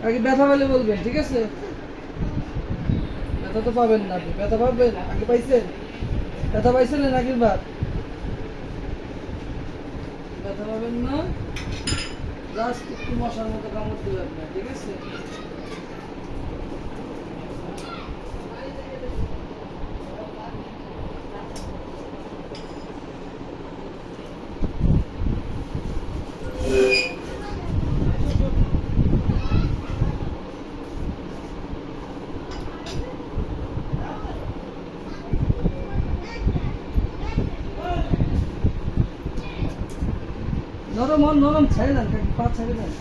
আগে ব্যথা পেলে বলবেন, ঠিক আছে? ব্যথা তো পাবেন না, আপনি ব্যথা পাবেন, আগে পাইছেন? ব্যথা পাইছেন আগের বার? ব্যথা পাবেন না, জাস্ট একটু মশার মতো কামড় দিবে আপনার, ঠিক আছে? নরম হন, নরম ছেড়ে দেন, পা ছেড়ে দেন।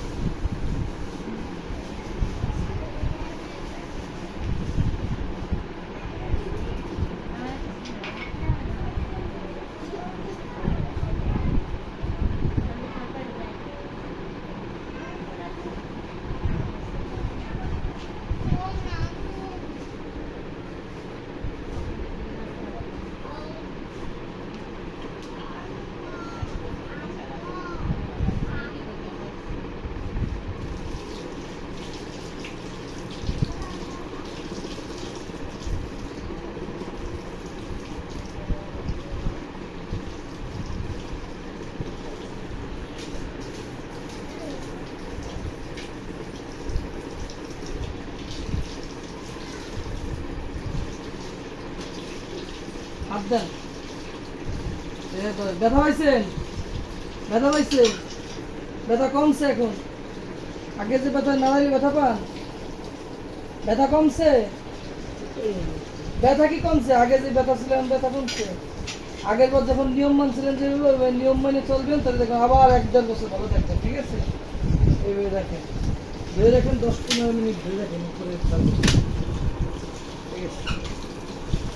হাত দেন। ব্যথা পাইছেন? ব্যথা পাইছেন? ব্যথা কমছে এখন? আগে যে ব্যথা নাড়াইলে ব্যথা পান? ব্যথা কমছে? ব্যথা কি কমছে? আগে যে ব্যথা ছিল এখন ব্যথা কমছে? আগের বার যখন নিয়ম মানছিলেন যে নিয়ম মেনে চলবেন, তাহলে দেখুন আবার 1-1.5 বছর ভালো থাকবেন, ঠিক আছে? এইভাবে দেখেন, ধরে রাখেন 10-15 মিনিট ধরে রাখেন উপরে, ঠিক আছে?